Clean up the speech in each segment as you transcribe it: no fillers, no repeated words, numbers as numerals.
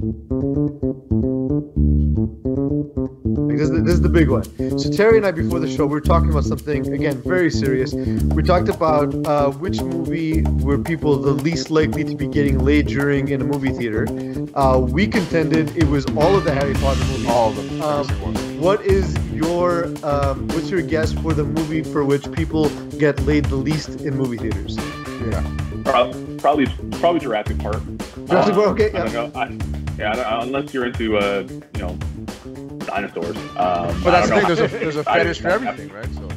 Like, this is the big one. So Terry and I, before the show, we were talking about something, again, very serious. We talked about which movie were people the least likely to be getting laid during in a movie theater. We contended it was all of the Harry Potter movies. All of them. What is your what's your guess for the movie for which people get laid the least in movie theaters? Yeah. Probably Jurassic Park. Jurassic Park, okay. I don't know. Unless you're into dinosaurs. But that's the thing. There's a fetish for everything, right? So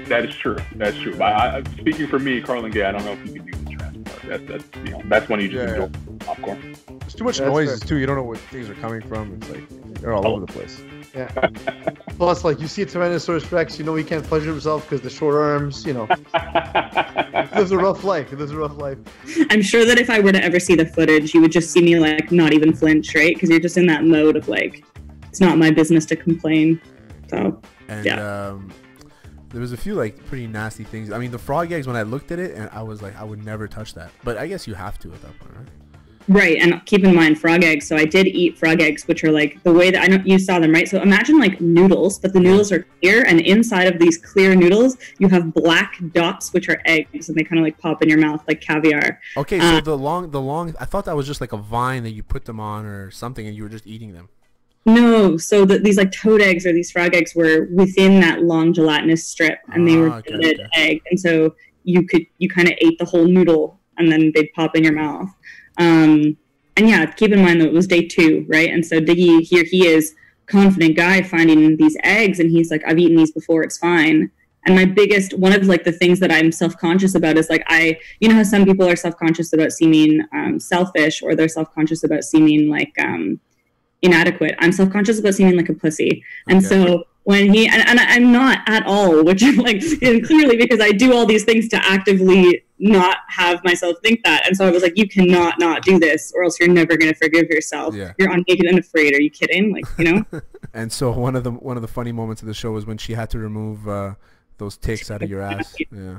that is true. That's true. But speaking for me, Carl and Gay, I don't know if you can do Jurassic Park. That's when you just enjoy popcorn. There's too much noise too. You don't know where things are coming from. It's like they're all over the place. Yeah. Plus, like, you see a Tyrannosaurus Rex, you know he can't pleasure himself because the short arms, you know. It lives a rough life. I'm sure that if I were to ever see the footage, you would just see me, like, not even flinch, right? Because you're just in that mode of, like, it's not my business to complain. So, and, yeah. There was a few, like, pretty nasty things. I mean, the frog eggs, when I looked at it, and I was like, I would never touch that. But I guess you have to at that point, right? Right, and keep in mind frog eggs. So I did eat frog eggs, which are like the way that I know you saw them, right? So imagine like noodles, but the noodles are clear, and inside of these clear noodles, you have black dots, which are eggs, and they kind of like pop in your mouth like caviar. Okay, so the long, I thought that was just like a vine that you put them on or something, and you were just eating them. No, so these like toad eggs or these frog eggs were within that long gelatinous strip, and they were egg, and so you kind of ate the whole noodle, and then they'd pop in your mouth. And yeah, keep in mind that it was day 2, right? And so Diggy, here he is, confident guy, finding these eggs, and he's like, I've eaten these before, it's fine. And my biggest, one of like the things that I'm self-conscious about is like, you know how some people are self-conscious about seeming selfish, or they're self-conscious about seeming like inadequate. I'm self-conscious about seeming like a pussy. And so when he, and I'm not at all, which like, and clearly because I do all these things to actively not have myself think that. And so I was like, you cannot not do this, or else you're never going to forgive yourself. Yeah. You're unnaked and afraid. Are you kidding? Like, you know? And so one of the funny moments of the show was when she had to remove those ticks out of your ass. Yeah.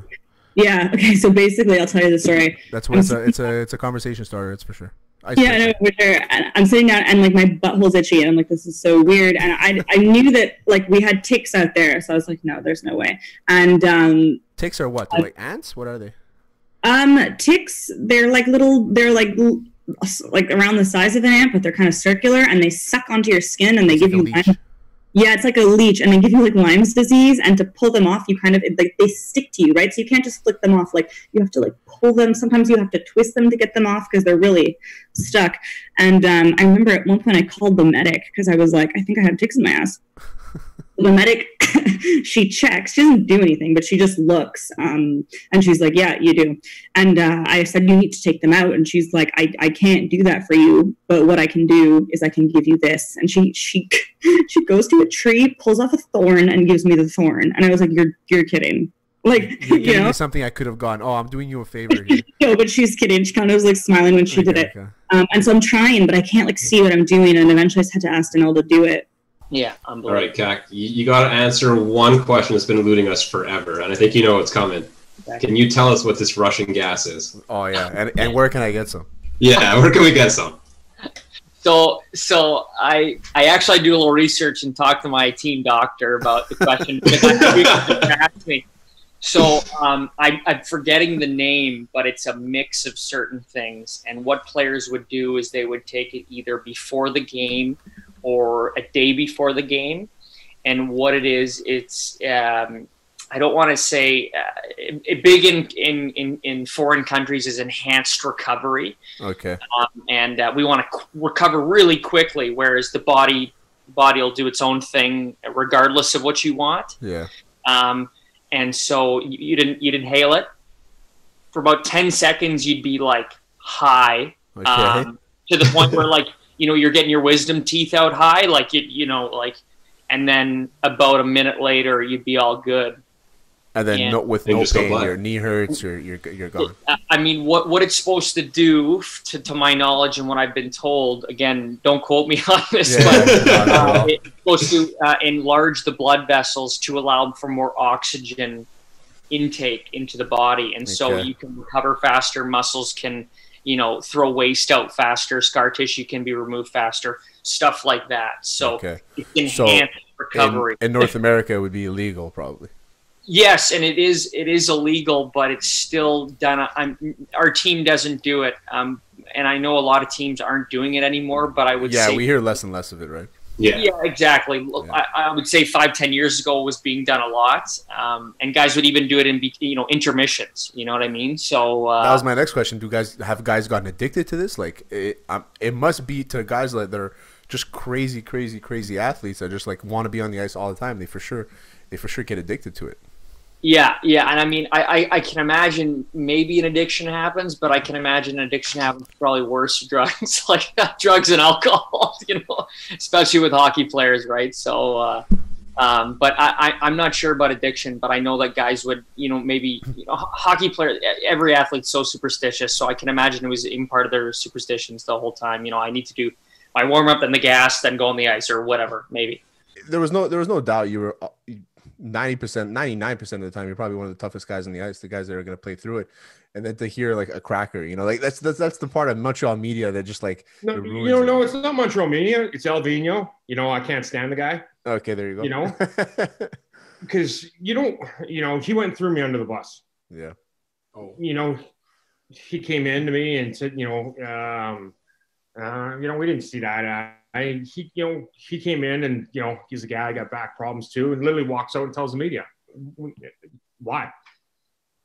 Yeah. Okay. So basically, I'll tell you the story. That's what it's a conversation starter. It's for sure. Yeah, no, for sure. And I'm sitting down, and like my butthole's itchy, and I'm like, this is so weird. And I knew that like we had ticks out there, so I was like, no, there's no way. And ticks are what? They're like ants? What are they? Ticks. They're like around the size of an ant, but they're kind of circular, and they suck onto your skin, and they give you. Yeah, it's like a leech, and they give you like Lyme's disease, and to pull them off, you kind of like they stick to you, right? So you can't just flick them off. Like you have to like pull them. Sometimes you have to twist them to get them off because they're really stuck. And I remember at one point I called the medic because I was like, I think I have ticks in my ass. The medic, she checks. She doesn't do anything, but she just looks. And she's like, yeah, you do. And I said, you need to take them out. And she's like, I can't do that for you. But what I can do is I can give you this. And she goes to a tree, pulls off a thorn, and gives me the thorn. And I was like, you're kidding. Like, you're giving me something I could have gone, oh, I'm doing you a favor here. No, but she's kidding. She kind of was like smiling when she did it. Okay. And so I'm trying, but I can't like see what I'm doing. And eventually I just had to ask Danelle to do it. Yeah, all right, Kak, you got to answer one question that's been eluding us forever, and I think you know what's coming. Can you tell us what this Russian gas is? Oh yeah, and where can I get some? Yeah, where can we get some? So I actually do a little research and talk to my team doctor about the question because asked me. So I'm forgetting the name, but it's a mix of certain things. And what players would do is they would take it either before the game or a day before the game. And what it is, it's I don't want to say big in foreign countries is enhanced recovery. Okay. And we want to recover really quickly, whereas the body will do its own thing regardless of what you want. Yeah. And so you'd inhale it for about 10 seconds. You'd be like high, okay. To the point where like, you know, you're getting your wisdom teeth out high, like and then about a minute later, you'd be all good. And then with no pain, your knee hurts, you're gone. I mean, what it's supposed to do, to my knowledge and what I've been told, again, don't quote me on this, but it's supposed to enlarge the blood vessels to allow for more oxygen intake into the body, and so you can recover faster. Muscles can throw waste out faster, scar tissue can be removed faster, stuff like that. So it enhances recovery. In North America, it would be illegal, probably. Yes, and it is illegal, but it's still done. Our team doesn't do it, and I know a lot of teams aren't doing it anymore. But I would say we hear less and less of it, right? Yeah, exactly. Yeah. I would say 5-10 years ago it was being done a lot, and guys would even do it in intermissions. You know what I mean? So that was my next question. Have guys gotten addicted to this? Like it must be to guys that are just crazy athletes that just like want to be on the ice all the time. They for sure get addicted to it. Yeah, and I mean, I can imagine maybe an addiction happens, but I can imagine an addiction happens probably worse to drugs, like drugs and alcohol, especially with hockey players, right? So, but I'm not sure about addiction, but I know that guys would, hockey players, every athlete's so superstitious, so I can imagine it was even part of their superstitions the whole time. I need to do my warm up and the gas, then go on the ice or whatever, maybe. There was no doubt you were. 90%, 99% of the time, you're probably one of the toughest guys on the ice, the guys that are going to play through it. And then to hear like a cracker, like that's the part of Montreal media that just like no, it's not Montreal media, it's El Vino. I can't stand the guy. Okay, there you go. Because he went through me under the bus. Yeah. Oh. He came in to me and said, we didn't see that. He came in and, he's a guy, I got back problems too, and literally walks out and tells the media, why?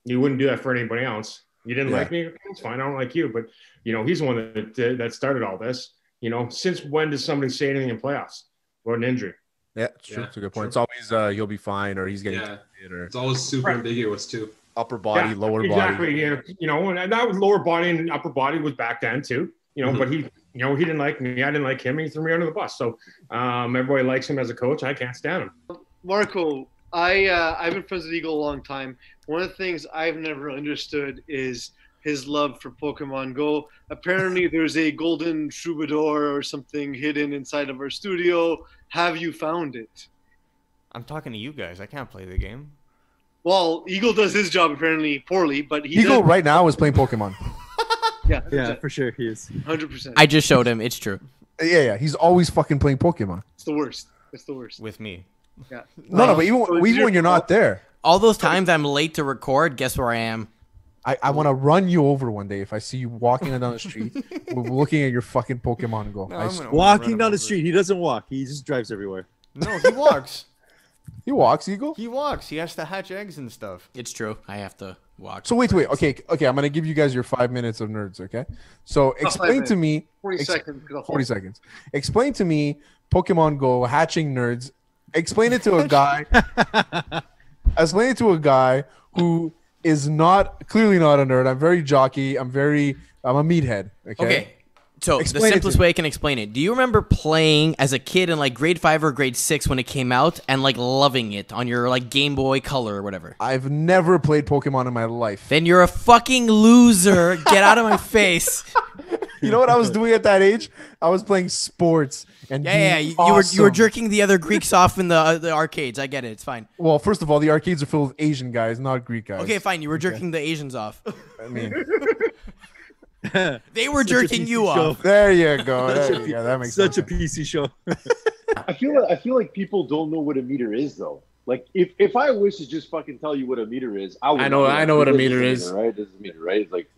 You wouldn't do that for anybody else. You didn't like me? It's fine. I don't like you. But, he's the one that started all this. Since when does somebody say anything in playoffs about an injury? Yeah, it's true. It's a good point. True. It's always you'll be fine or he's getting or it's always super ambiguous too. Upper body, lower body. Exactly. And that was lower body and upper body was back then too. But he didn't like me. I didn't like him. He threw me under the bus. So everybody likes him as a coach. I can't stand him. Marco, I've been friends with Eagle a long time. One of the things I've never understood is his love for Pokemon Go. Apparently, there's a golden troubadour or something hidden inside of our studio. Have you found it? I'm talking to you guys. I can't play the game. Well, Eagle does his job apparently poorly, but Eagle right now is playing Pokemon. Yeah, for sure he is. 100%. I just showed him. It's true. Yeah. He's always fucking playing Pokemon. It's the worst. It's the worst. With me. Yeah. No, but even when you're not there. All those times I'm late to record, guess where I am? I want to run you over one day if I see you walking down the street looking at your fucking Pokemon Go. Walking down the street. He doesn't walk. He just drives everywhere. No, he walks. He walks, Eagle? He walks. He has to hatch eggs and stuff. It's true. I have to walk. So wait. Okay. I'm going to give you guys your 5 minutes of nerds, okay? So explain to me. 40 seconds. 40 seconds. Explain to me Pokemon Go hatching nerds. Explain it to a guy. Explain it to a guy who is clearly not a nerd. I'm very jockey. I'm a meathead. Okay. So the simplest way I can explain it. Do you remember playing as a kid in like grade 5 or grade 6 when it came out and like loving it on your like Game Boy Color or whatever? I've never played Pokemon in my life. Then you're a fucking loser. Get out of my face. You know what I was doing at that age? I was playing sports. And you were jerking the other Greeks off in the arcades. I get it. It's fine. Well, first of all, the arcades are filled with Asian guys, not Greek guys. Okay, fine. You were jerking the Asians off. I mean, they were jerking you off. There you go. That makes such a PC show. I feel like people don't know what a meter is though. Like if I was to just fucking tell you what a meter is, I know what a meter is. Right? This is a meter, right? It's like.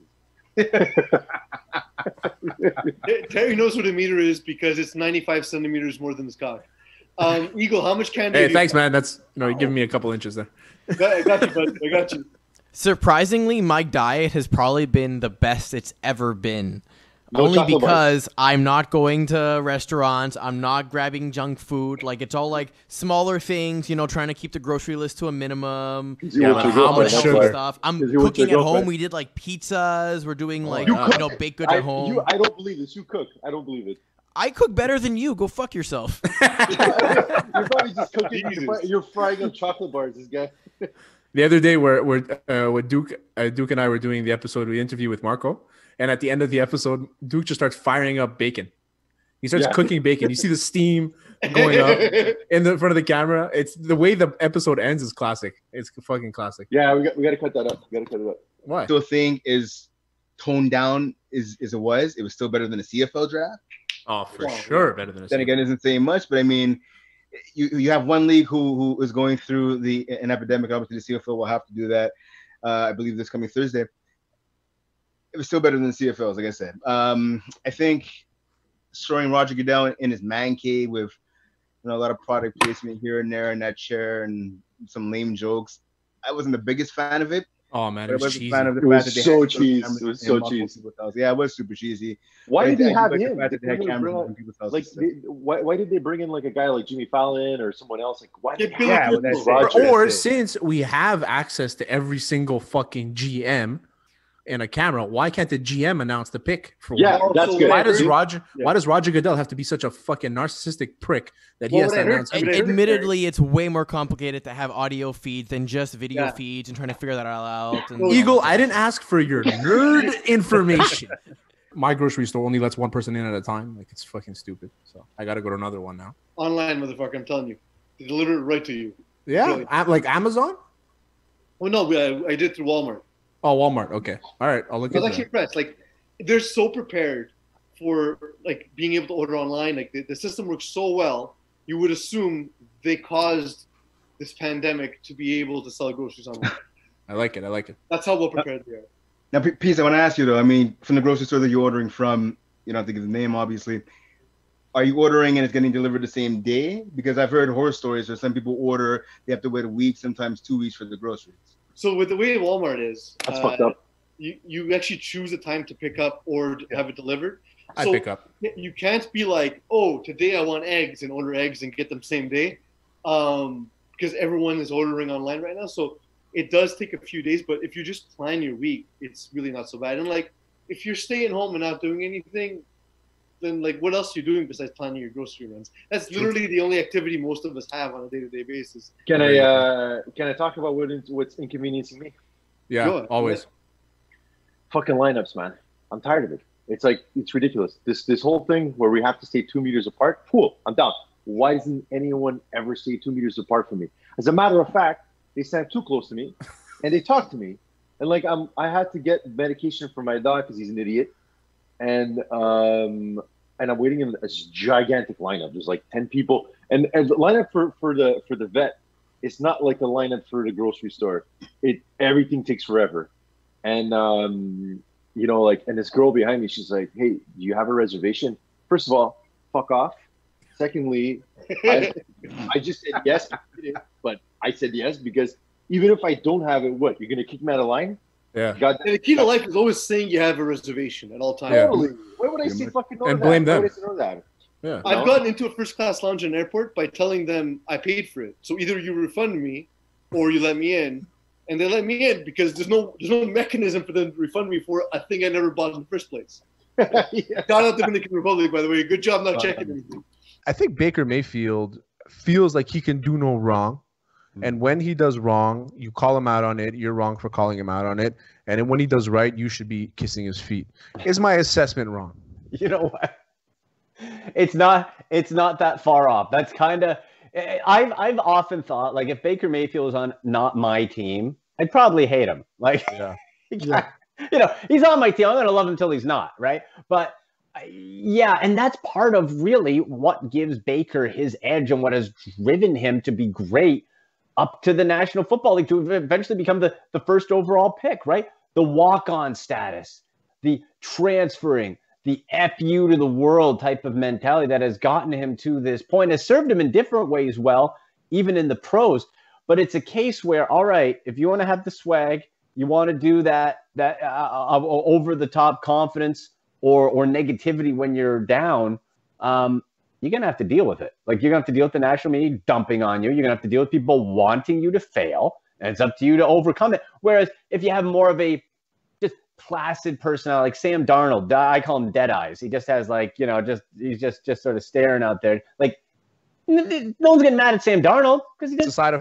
Terry knows what a meter is because it's 95 centimeters more than the sky. Eagle, how much candy? Hey, thanks, man. That's you're giving me a couple inches there. I got you, bud. I got you. Surprisingly, my diet has probably been the best it's ever been. Only because I'm not going to restaurants. I'm not grabbing junk food. Like, it's all like smaller things, trying to keep the grocery list to a minimum. How much stuff. I'm cooking at home. We did like pizzas. We're doing like, baked goods at home. I don't believe this. You cook. I don't believe it. I cook better than you. Go fuck yourself. You're probably just cooking. You're frying up chocolate bars, this guy. The other day, where Duke and I were doing the episode, we interviewed with Marco. And at the end of the episode, Duke just starts firing up bacon. He starts cooking bacon. You see the steam going up in the front of the camera. It's the way the episode ends is classic. It's fucking classic. Yeah, we got to cut that up. We got to cut it up. Why? So the thing is toned down as it was still better than a CFL draft. Oh, for sure, better than a CFL. Then again, isn't saying much, but I mean, you have one league who is going through an epidemic. Obviously, the CFL will have to do that. I believe this coming Thursday. It was still better than the CFLs, like I said. I think throwing Roger Goodell in his man cave with a lot of product placement here and there in that chair and some lame jokes. I wasn't the biggest fan of it. Oh man, it was cheesy. Fan of the it was so cheesy. It was so cheesy. Yeah, it was super cheesy. Why did they have him? Why did they bring in like a guy like Jimmy Fallon or someone else? Like why? Or since we have access to every single fucking GM in a camera, why can't the GM announce the pick? That's good. Why does Roger Goodell have to be such a fucking narcissistic prick that he has to announce? Admittedly, it's way more complicated to have audio feeds than just video feeds and trying to figure that all out. And Eagle, I didn't ask for your nerd information. My grocery store only lets one person in at a time. Like, it's fucking stupid. So I got to go to another one now. Online, motherfucker, I'm telling you. They deliver it right to you. Yeah? Really. Like Amazon? Oh, no, I did through Walmart. Oh, Walmart. Okay. All right. I'll look at that. I was actually impressed. Like, they're so prepared for, like, being able to order online. Like, the system works so well, you would assume they caused this pandemic to be able to sell groceries online. I like it. That's how well prepared they are. Now, Peace, I want to ask you, though. I mean, from the grocery store that you're ordering from, you don't have to give the name, obviously. Are you ordering and it's getting delivered the same day? Because I've heard horror stories where some people order, they have to wait a week, sometimes 2 weeks for the groceries. So with the way Walmart is, that's fucked up. You actually choose a time to pick up or have it delivered. I pick up. You can't be like, oh, today I want eggs and order eggs and get them same day, because everyone is ordering online right now. So it does take a few days, but if you just plan your week, it's really not so bad. And like, if you're staying home and not doing anything, then like, what else are you doing besides planning your grocery runs? That's literally the only activity most of us have on a day-to-day basis. Can I talk about what's inconveniencing me? Yeah, always. Fucking lineups, man. I'm tired of it. It's like, it's ridiculous. This whole thing where we have to stay 2 meters apart. Cool, I'm down. Why doesn't anyone ever stay 2 meters apart from me? As a matter of fact, they stand too close to me, and they talk to me, and like I had to get medication for my dog because he's an idiot. And I'm waiting in a gigantic lineup. There's like 10 people, and the lineup for the vet, it's not like the lineup for the grocery store. Everything takes forever, and like, and this girl behind me, she's like, "Hey, do you have a reservation?" First of all, fuck off. Secondly, I just said yes, but I said yes because even if I don't have it, what, you're gonna kick me out of line? Yeah. And the key to life is always saying you have a reservation at all times. Yeah. Totally. Why would I say fucking no and to blame that? them? Why would I say no to that? Yeah. I've gotten into a first-class lounge in an airport by telling them I paid for it. So either you refund me or you let me in. And they let me in because there's no mechanism for them to refund me for a thing I never bought in the first place. Yeah. Shout out Dominican Republic, by the way. Good job not checking anything. I think Baker Mayfield feels like he can do no wrong. And when he does wrong, you call him out on it. You're wrong for calling him out on it. And then when he does right, you should be kissing his feet. Is my assessment wrong? You know what? It's not that far off. That's kind of I've often thought, like, if Baker Mayfield was on not my team, I'd probably hate him. Like, he's on my team. I'm gonna love him until he's not, right? But and that's part of really what gives Baker his edge and what has driven him to be great up to the National Football League to eventually become the first overall pick, right? The walk-on status, the transferring, the FU to the world type of mentality that has gotten him to this point, has served him in different ways well, even in the pros. But it's a case where, all right, if you want to have the swag, you want to do that over-the-top confidence or negativity when you're down, you're going to have to deal with it. Like, you're going to have to deal with the national media dumping on you. You're going to have to deal with people wanting you to fail, and it's up to you to overcome it. Whereas if you have more of a just placid personality, like Sam Darnold, I call him Dead Eyes. He just has he's just sort of staring out there. Like, no one's getting mad at Sam Darnold because it's a side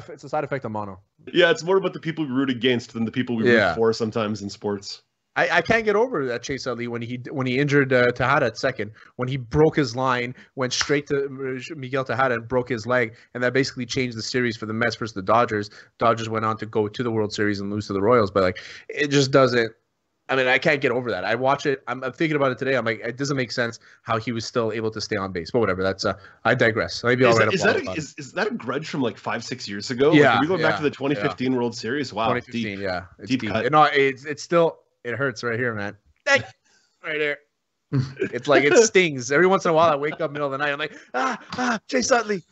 effect of mono. Yeah, it's more about the people we root against than the people we root for sometimes in sports. I can't get over that Chase Utley when he injured Tejada at second, when he broke his line, went straight to Miguel Tejada and broke his leg, and that basically changed the series for the Mets versus the Dodgers. Dodgers went on to go to the World Series and lose to the Royals, but like, it just doesn't I mean, I can't get over that. I watch it. I'm thinking about it today. I'm like, it doesn't make sense how he was still able to stay on base. But whatever. That's I digress. Maybe I'll write is that a grudge from like 5-6 years ago? Yeah, Like, are we going back to the 2015 World Series? Wow, 2015. deep, It's deep deep. cut. No, it still hurts right here, man. Right there. It's like it stings. Every once in a while, I wake up middle of the night. I'm like, Chase Utley.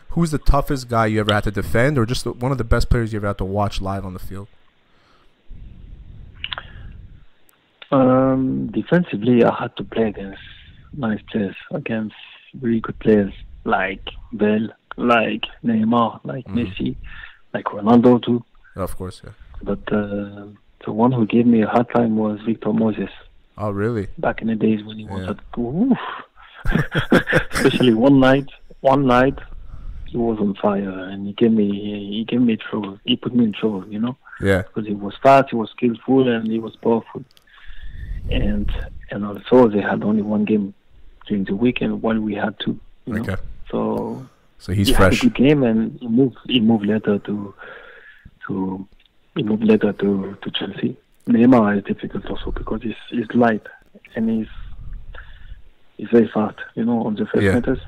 Who's the toughest guy you ever had to defend, or just one of the best players you ever had to watch live on the field? Defensively, I had to play against nice players, against really good players like Bell, like Neymar, like Messi, like Ronaldo too. Of course, yeah. But the one who gave me a hard time was Victor Moses. Oh, really? Back in the days when he was at oof. Especially one night he was on fire, and he gave me trouble. He put me in trouble, you know. Yeah. Because he was fast, he was skillful, and he was powerful. And also they had only one game during the weekend while we had two. You know? So he's he fresh. had a good game, and he moved later to Chelsea. Neymar is difficult also because he's light and he's very fast. You know, on the first meters,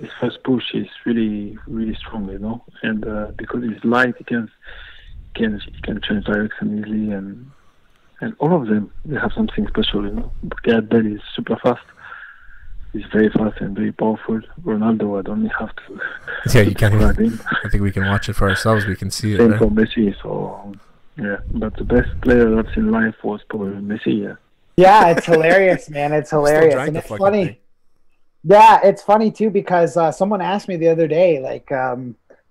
his first push is really strong. You know, and because he's light, he can change direction easily, and all of them, they have something special. You know, Gareth Bale is super fast. He's very fast and very powerful. Ronaldo, I don't have to. Yeah, you can't. I think we can watch it for ourselves. We can see it. Same Right? for Messi. So yeah, but the best player I've seen live was probably Messi. Yeah. Yeah, it's hilarious, man. It's hilarious, and it's funny. Thing. Yeah, it's funny too because someone asked me the other day, like, I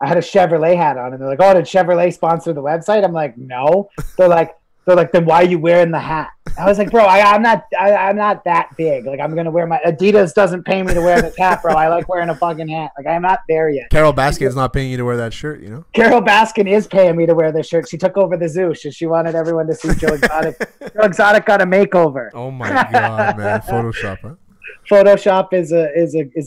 had a Chevrolet hat on, and they're like, "Oh, did Chevrolet sponsor the website?" I'm like, "No." They're like, "Then why are you wearing the hat?" I was like, "Bro, I'm not that big. Like, I'm gonna wear my Adidas doesn't pay me to wear this hat, bro. I like wearing a fucking hat. Like, I'm not there yet." Carol Baskin is not paying you to wear that shirt, you know. Carol Baskin is paying me to wear this shirt. She took over the zoo. She wanted everyone to see Joe Exotic. Joe Exotic got a makeover. Oh my god, man! Photoshop, huh? Photoshop is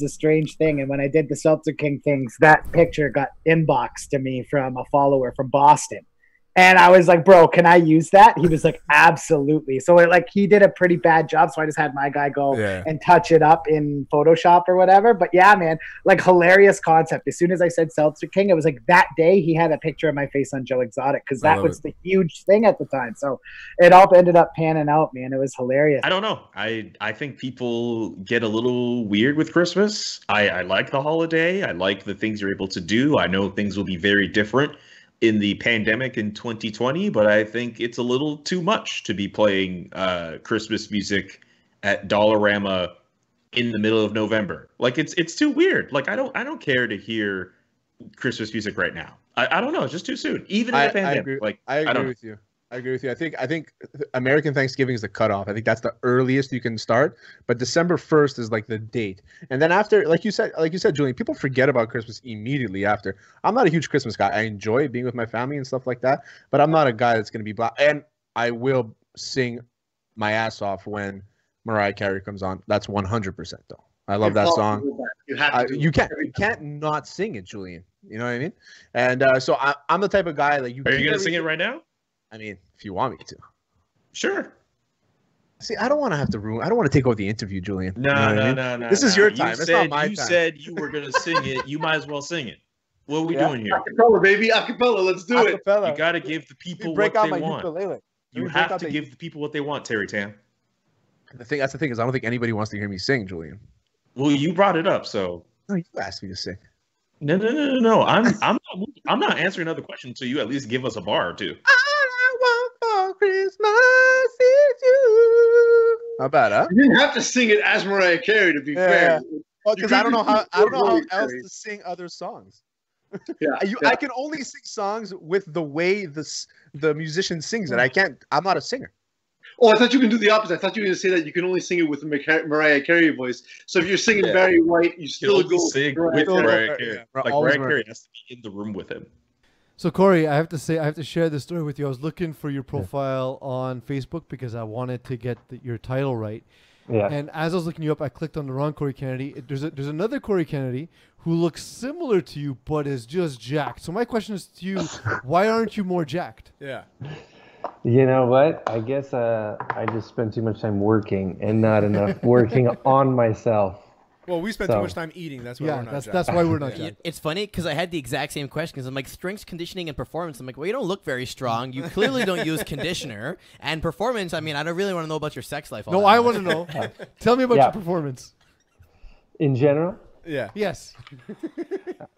a strange thing, and when I did the Seltzer King things, that picture got inboxed to me from a follower from Boston. And I was like, "Bro, can I use that?" He was like, "Absolutely." So he did a pretty bad job. So I just had my guy go and touch it up in Photoshop or whatever. But yeah, man, like hilarious concept. As soon as I said Seltzer King, it was like that day he had a picture of my face on Joe Exotic because that was the huge thing at the time. So it all ended up panning out, man. It was hilarious. I don't know. I think people get a little weird with Christmas. I like the holiday. I like the things you're able to do. I know things will be very different in the pandemic in 2020, but I think it's a little too much to be playing Christmas music at Dollarama in the middle of November. Like it's too weird. Like I don't care to hear Christmas music right now. I don't know. It's just too soon. Even in the pandemic. I agree with you. I agree with you. I think American Thanksgiving is the cutoff. I think that's the earliest you can start. But December 1st is like the date. And then after, like you said, Julian, people forget about Christmas immediately after. I'm not a huge Christmas guy. I enjoy being with my family and stuff like that. But I'm not a guy that's going to be black. And I will sing my ass off when Mariah Carey comes on. That's 100% though. I love that song. You have to. You can't not sing it, Julian. You know what I mean? And so I'm the type of guy like you. Are you going to sing it right now? I mean, if you want me to. Sure. See, I don't want to have to ruin. I don't want to take over the interview, Julian. No, you know no, I mean? no. This is your time. It's not my time. You said you were going to sing it. You might as well sing it. What are we doing here? Acapella, baby. Acapella. Let's do it. You got to give the people what they want. You have to give the people what they want, Terry Tam. That's the thing is, I don't think anybody wants to hear me sing, Julian. Well, you brought it up, so. No, you asked me to sing. No. I'm not answering another question until you at least give us a bar or two. For Christmas is you. How bad, huh? You didn't have to sing it as Mariah Carey, to be fair. Well, because I don't know how else to sing other songs. Yeah, I can only sing songs with the way the musician sings it. I'm not a singer. Oh, I thought you were going to do the opposite. I thought you were going to say that you can only sing it with the Mariah Carey voice. So if you're singing Barry White, you still go sing with Mariah Carey. Like Mariah Carey has to be in the room with him. So Corey, I have to share this story with you. I was looking for your profile on Facebook because I wanted to get your title right. Yeah. And as I was looking you up, I clicked on the wrong Corey Kennedy. There's another Corey Kennedy who looks similar to you but is just jacked. So my question is to you, why aren't you more jacked? Yeah. You know what? I guess I just spend too much time working and not enough working on myself. Well, we spend too much time eating. That's why we're not. That's why we're not. It's funny because I had the exact same question. Because I'm like, strength conditioning and performance. I'm like, well, you don't look very strong. You clearly don't use conditioner. And performance. I mean, I don't really want to know about your sex life. No, I want to know. Tell me about your performance. In general? Yeah. Yes.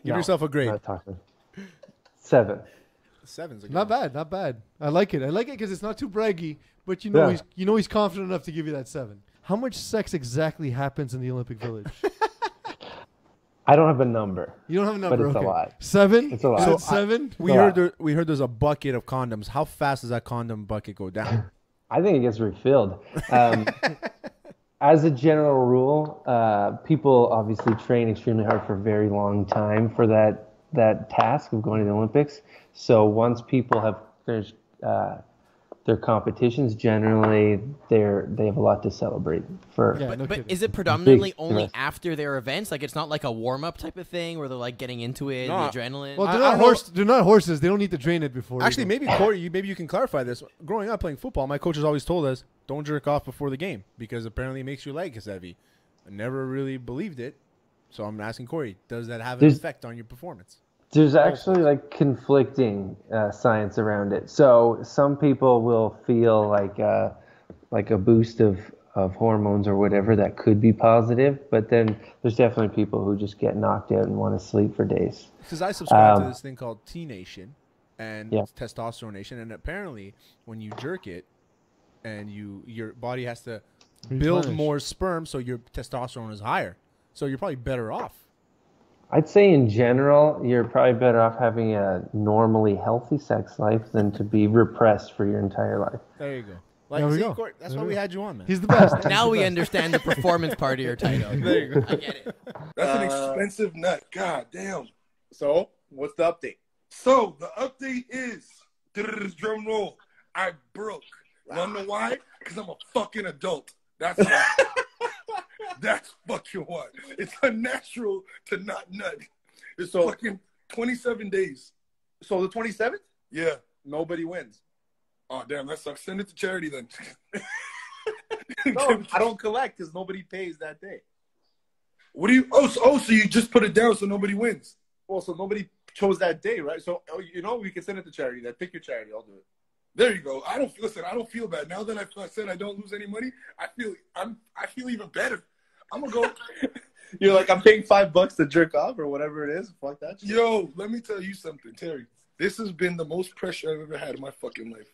Give yourself a grade. Not talking. 7. 7's a good Not one. bad, not bad. I like it. I like it because it's not too braggy, but you know he's confident enough to give you that 7. How much sex exactly happens in the Olympic Village? I don't have a number. You don't have a number, but it's okay. a lot. 7? It's a lot. So 7? We heard there's a bucket of condoms. How fast does that condom bucket go down? I think it gets refilled. As a general rule, people obviously train extremely hard for a very long time for that task of going to the Olympics. So once people have finished their competitions, generally they have a lot to celebrate for. But is it predominantly only after their events? Like it's not like a warm up type of thing where they're like getting into it, the adrenaline. Well, they're not horses. They don't need to drain it before. Actually, maybe Corey, maybe you can clarify this. Growing up playing football, my coach has always told us don't jerk off before the game because apparently it makes your legs heavy. I never really believed it, so I'm asking Corey, does that have an effect on your performance? There's actually like conflicting science around it. So some people will feel like a boost of hormones or whatever that could be positive, but then there's definitely people who just get knocked out and want to sleep for days. Because I subscribe to this thing called T Nation and Yeah. Testosterone Nation, and apparently when you jerk it, and your body has to build Replenish. more sperm, so your testosterone is higher. So you're probably better off. I'd say in general, you're probably better off having a normally healthy sex life than to be repressed for your entire life. There you go. There we see, go. Court, that's There why we we go. had you on, man. He's the best. Now we understand the performance part of your title. There you go. I get it. That's an expensive nut. God damn. So, what's the update? So, the update is, drum roll, I broke. Wanna know why? Because I'm a fucking adult. That's why. That's fucking what. It's unnatural to not nut. It's fucking 27 days. So the 27th? Yeah. Nobody wins. Oh, damn, that sucks. Send it to charity then. No, I don't collect because nobody pays that day. What do you? So you just put it down so nobody wins. Well, so nobody chose that day, right? So we can send it to charity. Then pick your charity. I'll do it. There you go. I don't feel bad now that I said I don't lose any money. I feel even better. I'm gonna go. You're like, I'm paying $5 to jerk off or whatever it is. Fuck that shit. Yo, let me tell you something, Terry. This has been the most pressure I've ever had in my fucking life.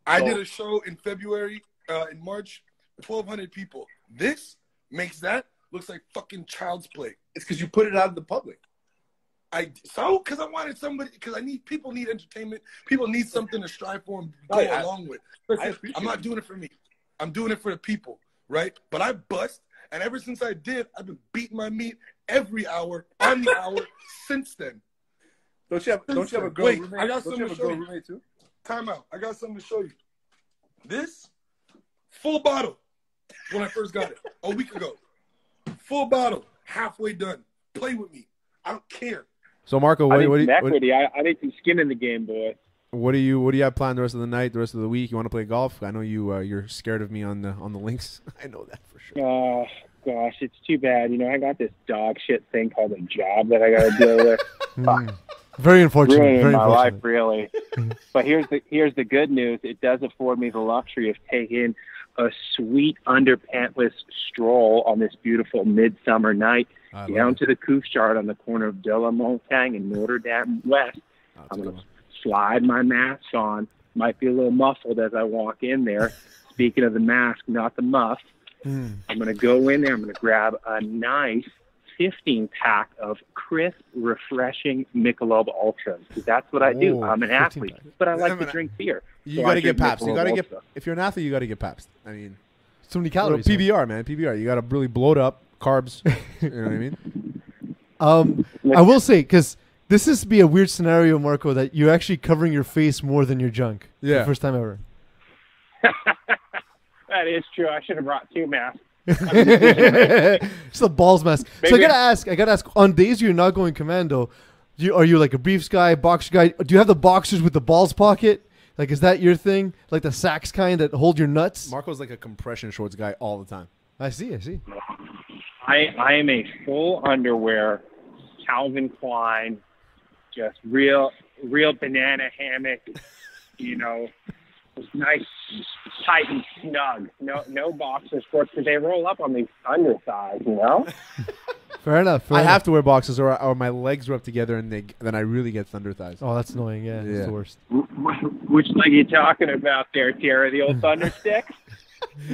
I did a show in February, in March, 1,200 people. This makes that looks like fucking child's play. It's because you put it out in the public. Because I wanted somebody, because people need entertainment. People need something to strive for and go along with. I'm not doing it for me. I'm doing it for the people, right? But I bust, and ever since I did, I've been beating my meat every hour, on the hour, since then. Don't you have a girl Wait, roommate? I got Don't something you to have a show girl you. roommate too? Time out. I got something to show you. This, full bottle, when I first got it, a week ago. Full bottle, halfway done. Play with me. I don't care. So Marco, I what need some skin in the game, boy. do you have planned the rest of the night, the rest of the week? You want to play golf? I know you're scared of me on the links. I know that for sure. Oh gosh, it's too bad. I got this dog shit thing called a job that I got to deal with. Fuck. Very unfortunate. Ruining Very my unfortunate. life, really. But here's the good news. It does afford me the luxury of taking a sweet underpantless stroll on this beautiful midsummer night down to the Couche-Chard on the corner of De La Montagne and Notre Dame West. I'm going to slide my mask on. Might be a little muffled as I walk in there. Speaking of the mask, not the muff. I'm going to go in there. I'm going to grab a nice 15-pack of crisp, refreshing Michelob Ultras. Because that's what I do. I'm an athlete, but I like to drink beer. You So got I to get drink Pabst. You Michelob got to get. Ultra. If you're an athlete, you got to get Pabst. I mean, so many calories. PBR, man. PBR. You got to really bloat up carbs. You know what I mean? I will say, because this is be a weird scenario, Marco, that you're actually covering your face more than your junk. Yeah. The first time ever. That is true. I should have brought 2 masks. It's a balls mask. So I Maybe- gotta ask. On days you're not going commando, are you like a briefs guy, boxer guy? Do you have the boxers with the balls pocket? Like, is that your thing? Like the Saks kind that hold your nuts? Marco's like a compression shorts guy all the time. I see. I am a full underwear, Calvin Klein, just real banana hammock, just nice, tight and snug. No boxer shorts because they roll up on the underside, Fair enough. I have to wear boxers or my legs rub together and then I really get thunder thighs. Oh, that's annoying. Yeah, it's the worst. Which leg are you talking about there, Tara? The old thunder stick?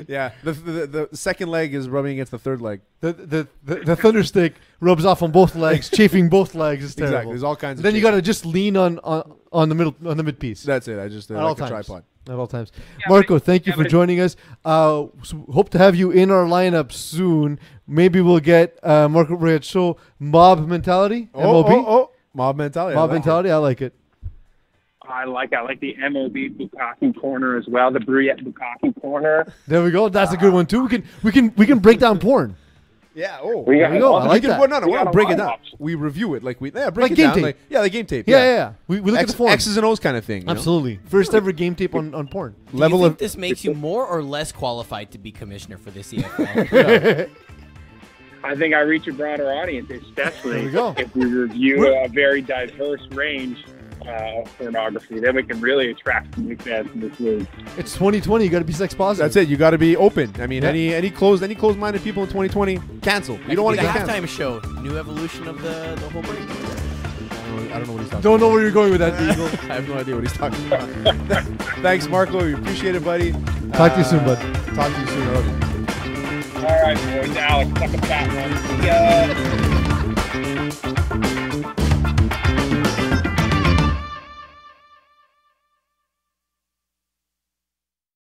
Yeah, the second leg is rubbing against the third leg. The thunder stick rubs off on both legs, chafing both legs. It's terrible. Exactly. There's all kinds of Then you got to just lean on the mid piece. That's it. I just at like all a times. tripod. At all times. Marco, thank you for joining us. Hope to have you in our lineup soon. Maybe we'll get Marco Riccio Mob Mentality. MOB. Mob Mentality. Mob Mentality. I like it. I like the MOB Bukkake corner as well, the Bruyette Bukkake corner. There we go. That's a good one too. We can break down porn. Yeah. There we go. I like that. We don't break it down. We review it. Like like it game down. tape. Like game tape. Yeah. We look at the form. X's and O's kind of thing. Absolutely. First ever game tape on porn. Do you think this makes you more or less qualified to be commissioner for the CFL? I think I reach a broader audience, especially There we go. if we review a very diverse range of pornography. Then we can really attract some new fans in this league. It's 2020. You got to be sex positive. That's it. You got to be open. I mean, any closed-minded people in 2020, cancel. You don't want to the get canceled. halftime show. New evolution of the whole break. I don't know what he's talking Don't know where you're going with that, Beagle. I have no idea what he's talking about. Thanks, Marco. We appreciate it, buddy. Talk to you soon, bud. Talk to you soon. I love you. All right, boys. Alex, suck a fat one. See ya.